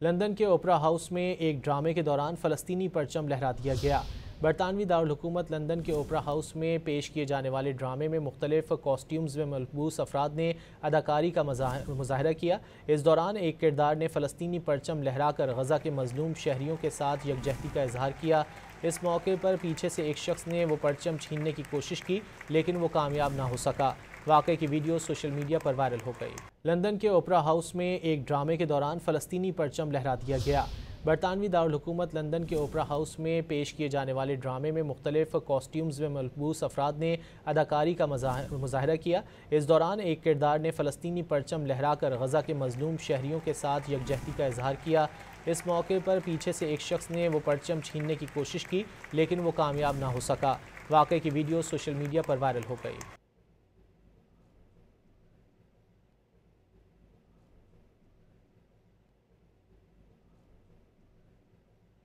London के ओपरा house में एक ड्रामे के दौरान फ़लस्तीनी परचम लहरा दिया गया। बरतानवी दारुल हुकूमत लंदन के ओपरा हाउस में पेश किए जाने वाले ड्रामे में मुख्तलिफ कॉस्ट्यूम्स में मलबूस अफराद ने अदाकारी का मुजाहरा किया। इस दौरान एक किरदार ने फ़लस्तीनी परचम लहराकर गज़ा के मजलूम शहरियों के साथ यकजहती का इजहार किया। इस मौके पर पीछे से एक शख्स ने वो परचम छीनने की कोशिश की, लेकिन वो कामयाब ना हो सका। वाक़े की वीडियो सोशल मीडिया पर वायरल हो गई। लंदन के ओपरा हाउस में एक ड्रामे के दौरान फ़लस्तीनी परचम लहरा दिया गया। बरतानवी दारुल हुकूमत लंदन के ओपरा हाउस में पेश किए जाने वाले ड्रामे में मुख्तलिफ कॉस्ट्यूम्स में मलबूस अफराद ने अदाकारी का मुजाहरा किया। इस दौरान एक किरदार ने फ़लस्तीनी परचम लहराकर गज़ा के मजलूम शहरियों के साथ यकजहती का इजहार किया। इस मौके पर पीछे से एक शख्स ने वो परचम छीनने की कोशिश की, लेकिन वो कामयाब ना हो सका। वाक़े की वीडियो सोशल मीडिया पर वायरल हो गई।